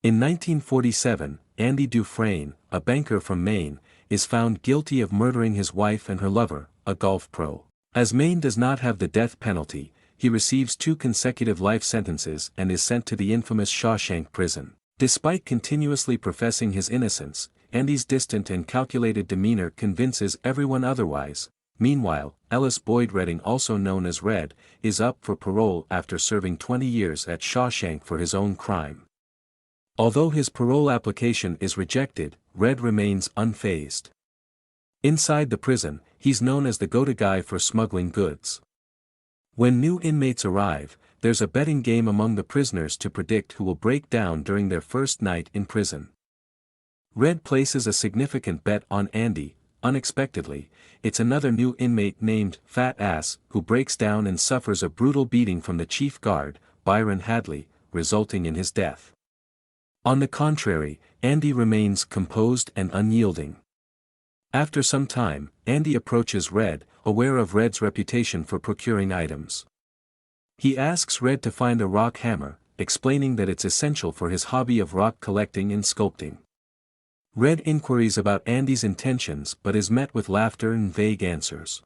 In 1947, Andy Dufresne, a banker from Maine, is found guilty of murdering his wife and her lover, a golf pro. As Maine does not have the death penalty, he receives 2 consecutive life sentences and is sent to the infamous Shawshank prison. Despite continuously professing his innocence, Andy's distant and calculated demeanor convinces everyone otherwise. Meanwhile, Ellis Boyd Redding, also known as Red, is up for parole after serving 20 years at Shawshank for his own crime. Although his parole application is rejected, Red remains unfazed. Inside the prison, he's known as the go-to guy for smuggling goods. When new inmates arrive, there's a betting game among the prisoners to predict who will break down during their first night in prison. Red places a significant bet on Andy. Unexpectedly, it's another new inmate named Fat Ass who breaks down and suffers a brutal beating from the chief guard, Byron Hadley, resulting in his death. On the contrary, Andy remains composed and unyielding. After some time, Andy approaches Red, aware of Red's reputation for procuring items. He asks Red to find a rock hammer, explaining that it's essential for his hobby of rock collecting and sculpting. Red inquiries about Andy's intentions but is met with laughter and vague answers.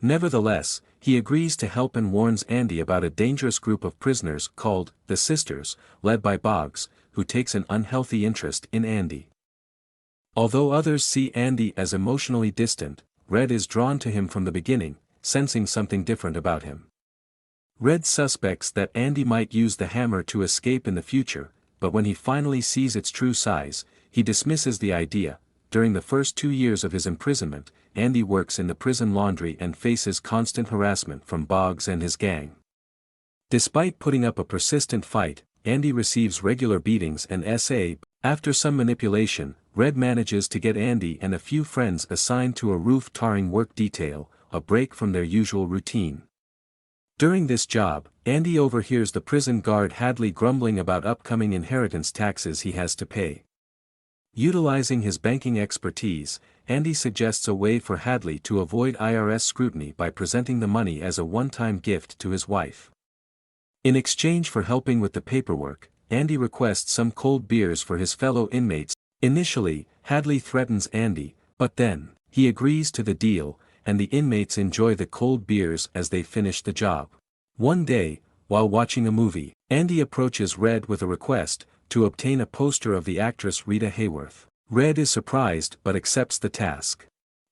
Nevertheless, he agrees to help and warns Andy about a dangerous group of prisoners called the Sisters, led by Boggs, who takes an unhealthy interest in Andy. Although others see Andy as emotionally distant, Red is drawn to him from the beginning, sensing something different about him. Red suspects that Andy might use the hammer to escape in the future, but when he finally sees its true size, he dismisses the idea. During the first 2 years of his imprisonment, Andy works in the prison laundry and faces constant harassment from Boggs and his gang. Despite putting up a persistent fight, Andy receives regular beatings and S.A. After some manipulation, Red manages to get Andy and a few friends assigned to a roof tarring work detail, a break from their usual routine. During this job, Andy overhears the prison guard Hadley grumbling about upcoming inheritance taxes he has to pay. Utilizing his banking expertise, Andy suggests a way for Hadley to avoid IRS scrutiny by presenting the money as a one-time gift to his wife. In exchange for helping with the paperwork, Andy requests some cold beers for his fellow inmates. Initially, Hadley threatens Andy, but then, he agrees to the deal, and the inmates enjoy the cold beers as they finish the job. One day, while watching a movie, Andy approaches Red with a request to obtain a poster of the actress Rita Hayworth. Red is surprised but accepts the task.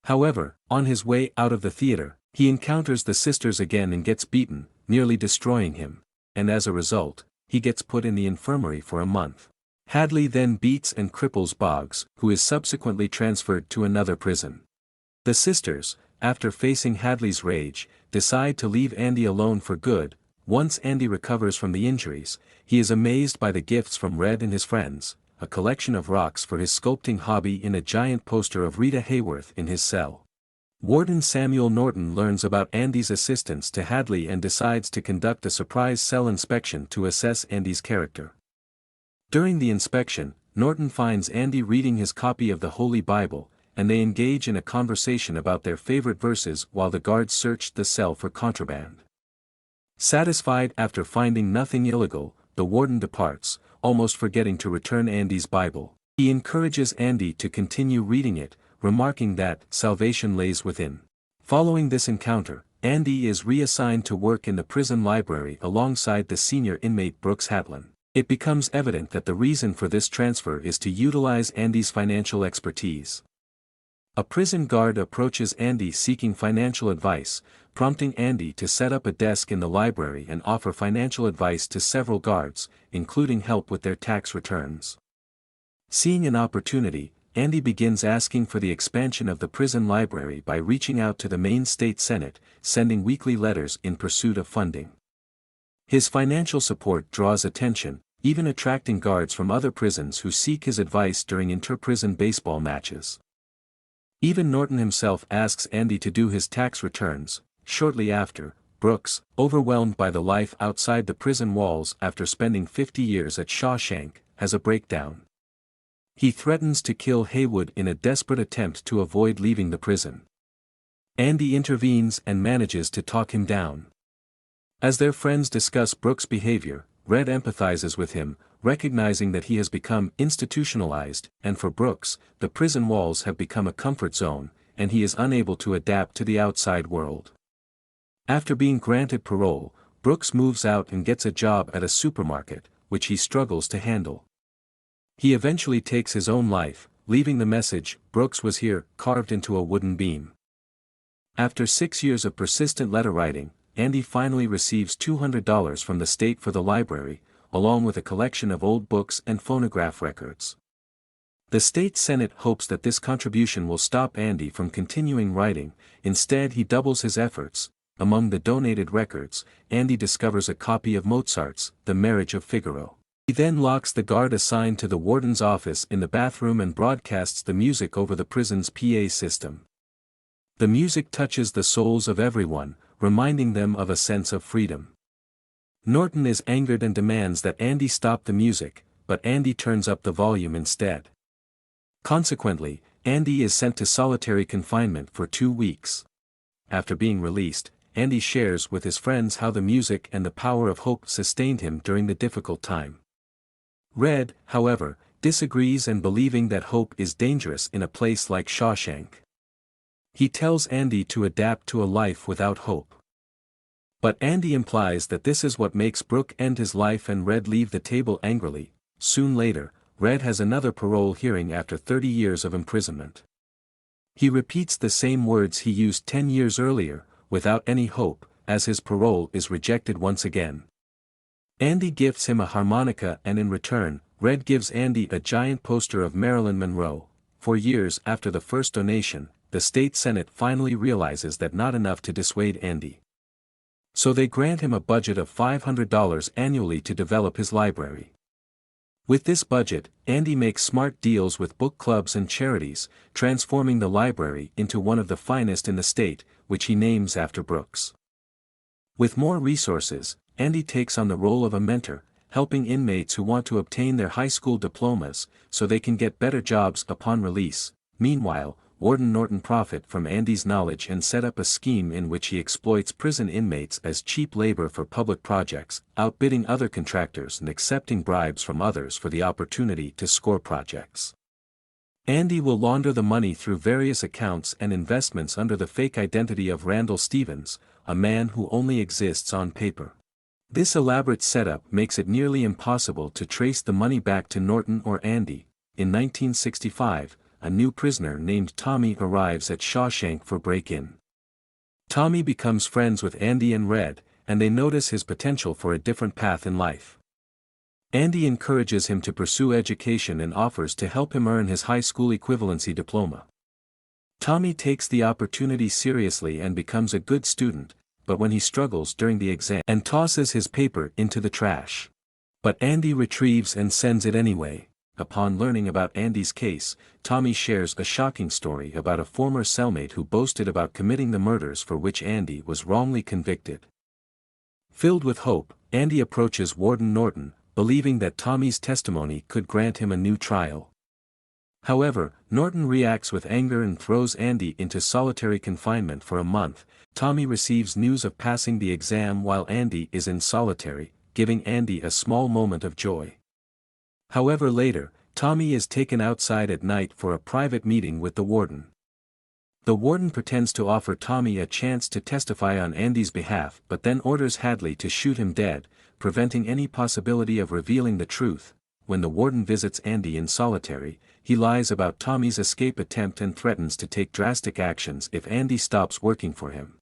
However, on his way out of the theater, he encounters the sisters again and gets beaten, nearly destroying him, and as a result, he gets put in the infirmary for a month. Hadley then beats and cripples Boggs, who is subsequently transferred to another prison. The sisters, after facing Hadley's rage, decide to leave Andy alone for good. Once Andy recovers from the injuries, he is amazed by the gifts from Red and his friends, a collection of rocks for his sculpting hobby and a giant poster of Rita Hayworth in his cell. Warden Samuel Norton learns about Andy's assistance to Hadley and decides to conduct a surprise cell inspection to assess Andy's character. During the inspection, Norton finds Andy reading his copy of the Holy Bible, and they engage in a conversation about their favorite verses while the guards searched the cell for contraband. Satisfied after finding nothing illegal, the warden departs, almost forgetting to return Andy's Bible. He encourages Andy to continue reading it, remarking that salvation lays within. Following this encounter, Andy is reassigned to work in the prison library alongside the senior inmate Brooks Hatlin. It becomes evident that the reason for this transfer is to utilize Andy's financial expertise. A prison guard approaches Andy seeking financial advice, prompting Andy to set up a desk in the library and offer financial advice to several guards, including help with their tax returns. Seeing an opportunity, Andy begins asking for the expansion of the prison library by reaching out to the Maine State Senate, sending weekly letters in pursuit of funding. His financial support draws attention, even attracting guards from other prisons who seek his advice during inter-prison baseball matches. Even Norton himself asks Andy to do his tax returns. Shortly after, Brooks, overwhelmed by the life outside the prison walls after spending 50 years at Shawshank, has a breakdown. He threatens to kill Haywood in a desperate attempt to avoid leaving the prison. Andy intervenes and manages to talk him down. As their friends discuss Brooks' behavior, Red empathizes with him, recognizing that he has become institutionalized, and for Brooks, the prison walls have become a comfort zone, and he is unable to adapt to the outside world. After being granted parole, Brooks moves out and gets a job at a supermarket, which he struggles to handle. He eventually takes his own life, leaving the message, "Brooks was here," carved into a wooden beam. After 6 years of persistent letter writing, Andy finally receives $200 from the state for the library, along with a collection of old books and phonograph records. The state senate hopes that this contribution will stop Andy from continuing writing. Instead, he doubles his efforts. Among the donated records, Andy discovers a copy of Mozart's The Marriage of Figaro. He then locks the guard assigned to the warden's office in the bathroom and broadcasts the music over the prison's PA system. The music touches the souls of everyone, reminding them of a sense of freedom. Norton is angered and demands that Andy stop the music, but Andy turns up the volume instead. Consequently, Andy is sent to solitary confinement for 2 weeks. After being released, Andy shares with his friends how the music and the power of hope sustained him during the difficult time. Red, however, disagrees and believing that hope is dangerous in a place like Shawshank. He tells Andy to adapt to a life without hope. But Andy implies that this is what makes Brooke end his life, and Red leave the table angrily. Soon later, Red has another parole hearing after 30 years of imprisonment. He repeats the same words he used 10 years earlier, without any hope, as his parole is rejected once again. Andy gifts him a harmonica, and in return, Red gives Andy a giant poster of Marilyn Monroe. 4 years after the first donation, the state senate finally realizes that not enough to dissuade Andy. So they grant him a budget of $500 annually to develop his library. With this budget, Andy makes smart deals with book clubs and charities, transforming the library into one of the finest in the state, which he names after Brooks. With more resources, Andy takes on the role of a mentor, helping inmates who want to obtain their high school diplomas, so they can get better jobs upon release. Meanwhile, Warden Norton profits from Andy's knowledge and set up a scheme in which he exploits prison inmates as cheap labor for public projects, outbidding other contractors and accepting bribes from others for the opportunity to score projects. Andy will launder the money through various accounts and investments under the fake identity of Randall Stevens, a man who only exists on paper. This elaborate setup makes it nearly impossible to trace the money back to Norton or Andy. In 1965, a new prisoner named Tommy arrives at Shawshank for break-in. Tommy becomes friends with Andy and Red, and they notice his potential for a different path in life. Andy encourages him to pursue education and offers to help him earn his high school equivalency diploma. Tommy takes the opportunity seriously and becomes a good student, but when he struggles during the exam and tosses his paper into the trash. But Andy retrieves and sends it anyway. Upon learning about Andy's case, Tommy shares a shocking story about a former cellmate who boasted about committing the murders for which Andy was wrongly convicted. Filled with hope, Andy approaches Warden Norton, believing that Tommy's testimony could grant him a new trial. However, Norton reacts with anger and throws Andy into solitary confinement for a month. Tommy receives news of passing the exam while Andy is in solitary, giving Andy a small moment of joy. However, later, Tommy is taken outside at night for a private meeting with the warden. The warden pretends to offer Tommy a chance to testify on Andy's behalf, but then orders Hadley to shoot him dead, preventing any possibility of revealing the truth. When the warden visits Andy in solitary, he lies about Tommy's escape attempt and threatens to take drastic actions if Andy stops working for him.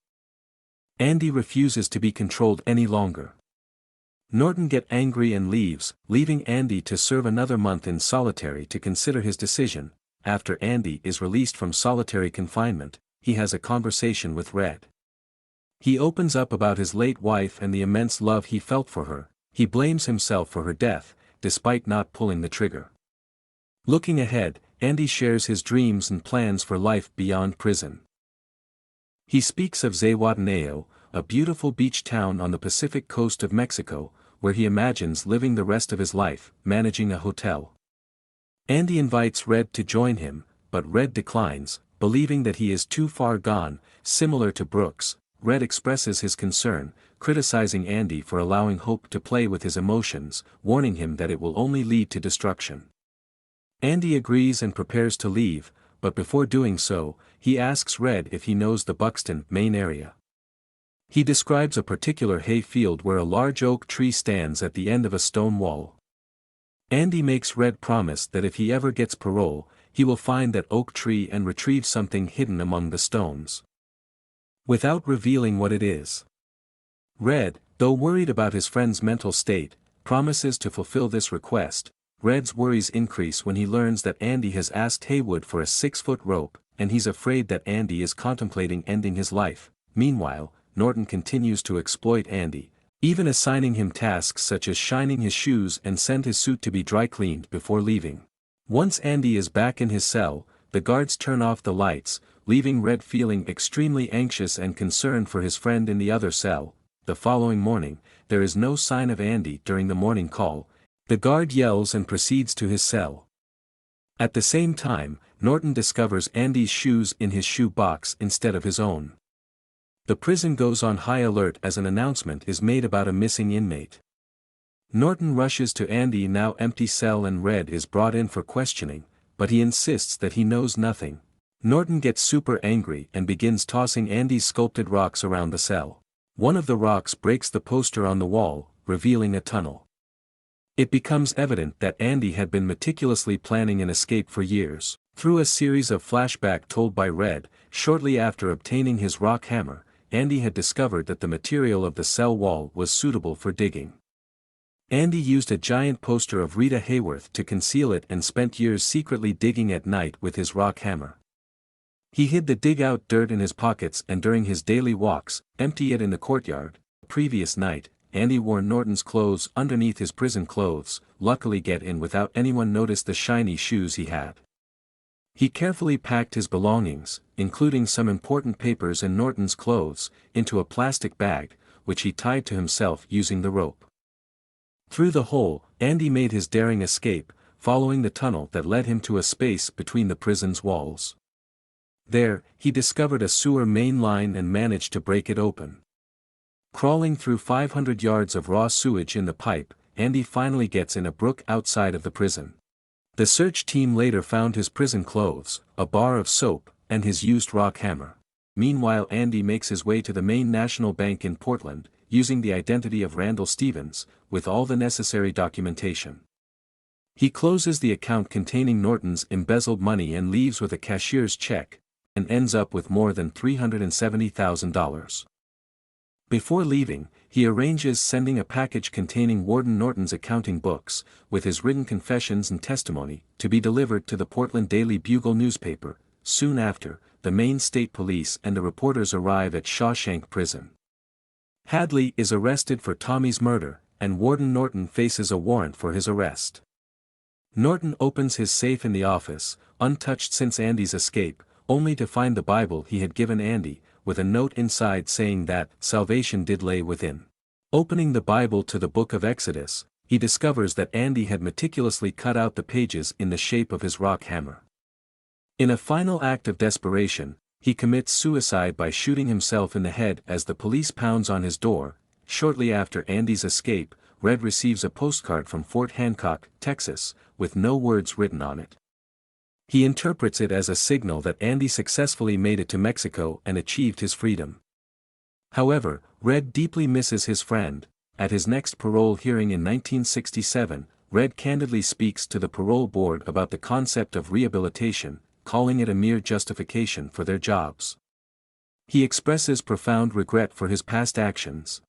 Andy refuses to be controlled any longer. Norton gets angry and leaves, leaving Andy to serve another month in solitary to consider his decision. After Andy is released from solitary confinement, he has a conversation with Red. He opens up about his late wife and the immense love he felt for her. He blames himself for her death, despite not pulling the trigger. Looking ahead, Andy shares his dreams and plans for life beyond prison. He speaks of Zihuatanejo, a beautiful beach town on the Pacific coast of Mexico, where he imagines living the rest of his life, managing a hotel. Andy invites Red to join him, but Red declines, believing that he is too far gone. Similar to Brooks, Red expresses his concern, criticizing Andy for allowing Hope to play with his emotions, warning him that it will only lead to destruction. Andy agrees and prepares to leave, but before doing so, he asks Red if he knows the Buxton, Maine area. He describes a particular hay field where a large oak tree stands at the end of a stone wall. Andy makes Red promise that if he ever gets parole, he will find that oak tree and retrieve something hidden among the stones, without revealing what it is. Red, though worried about his friend's mental state, promises to fulfill this request. Red's worries increase when he learns that Andy has asked Haywood for a 6-foot rope, and he's afraid that Andy is contemplating ending his life. Meanwhile, Norton continues to exploit Andy, even assigning him tasks such as shining his shoes and send his suit to be dry cleaned before leaving. Once Andy is back in his cell, the guards turn off the lights, leaving Red feeling extremely anxious and concerned for his friend in the other cell. The following morning, there is no sign of Andy during the morning call. The guard yells and proceeds to his cell. At the same time, Norton discovers Andy's shoes in his shoe box instead of his own. The prison goes on high alert as an announcement is made about a missing inmate. Norton rushes to Andy's now empty cell and Red is brought in for questioning, but he insists that he knows nothing. Norton gets super angry and begins tossing Andy's sculpted rocks around the cell. One of the rocks breaks the poster on the wall, revealing a tunnel. It becomes evident that Andy had been meticulously planning an escape for years. Through a series of flashbacks told by Red, shortly after obtaining his rock hammer, Andy had discovered that the material of the cell wall was suitable for digging. Andy used a giant poster of Rita Hayworth to conceal it and spent years secretly digging at night with his rock hammer. He hid the dig-out dirt in his pockets and during his daily walks, empty it in the courtyard. The previous night, Andy wore Norton's clothes underneath his prison clothes, luckily get in without anyone notice the shiny shoes he had. He carefully packed his belongings, including some important papers and Norton's clothes, into a plastic bag, which he tied to himself using the rope. Through the hole, Andy made his daring escape, following the tunnel that led him to a space between the prison's walls. There, he discovered a sewer main line and managed to break it open. Crawling through 500 yards of raw sewage in the pipe, Andy finally gets in a brook outside of the prison. The search team later found his prison clothes, a bar of soap, and his used rock hammer. Meanwhile, Andy makes his way to the Maine National Bank in Portland, using the identity of Randall Stevens, with all the necessary documentation. He closes the account containing Norton's embezzled money and leaves with a cashier's check, and ends up with more than $370,000. Before leaving, he arranges sending a package containing Warden Norton's accounting books, with his written confessions and testimony, to be delivered to the Portland Daily Bugle newspaper. Soon after, the Maine State Police and the reporters arrive at Shawshank Prison. Hadley is arrested for Tommy's murder, and Warden Norton faces a warrant for his arrest. Norton opens his safe in the office, untouched since Andy's escape, only to find the Bible he had given Andy, with a note inside saying that salvation did lay within. Opening the Bible to the book of Exodus, he discovers that Andy had meticulously cut out the pages in the shape of his rock hammer. In a final act of desperation, he commits suicide by shooting himself in the head as the police pounds on his door. Shortly after Andy's escape, Red receives a postcard from Fort Hancock, Texas, with no words written on it. He interprets it as a signal that Andy successfully made it to Mexico and achieved his freedom. However, Red deeply misses his friend. At his next parole hearing in 1967, Red candidly speaks to the parole board about the concept of rehabilitation, calling it a mere justification for their jobs. He expresses profound regret for his past actions.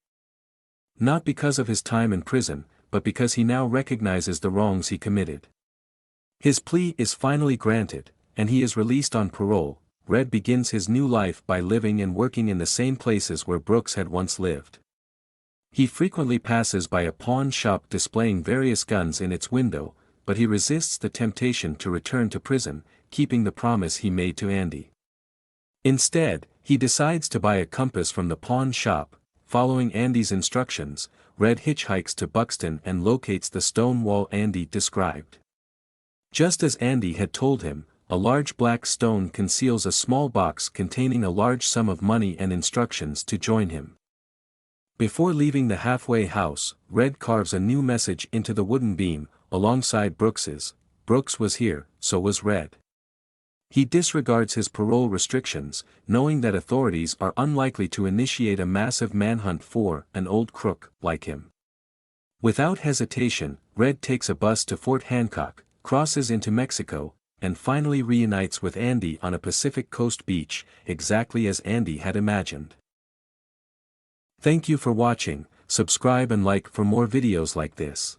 Not because of his time in prison, but because he now recognizes the wrongs he committed. His plea is finally granted, and he is released on parole. Red begins his new life by living and working in the same places where Brooks had once lived. He frequently passes by a pawn shop displaying various guns in its window, but he resists the temptation to return to prison, keeping the promise he made to Andy. Instead, he decides to buy a compass from the pawn shop. Following Andy's instructions, Red hitchhikes to Buxton and locates the stone wall Andy described. Just as Andy had told him, a large black stone conceals a small box containing a large sum of money and instructions to join him. Before leaving the halfway house, Red carves a new message into the wooden beam, alongside Brooks's. Brooks was here, so was Red. He disregards his parole restrictions, knowing that authorities are unlikely to initiate a massive manhunt for an old crook like him. Without hesitation, Red takes a bus to Fort Hancock, crosses into Mexico, and finally reunites with Andy on a Pacific Coast beach, exactly as Andy had imagined. Thank you for watching. Subscribe and like for more videos like this.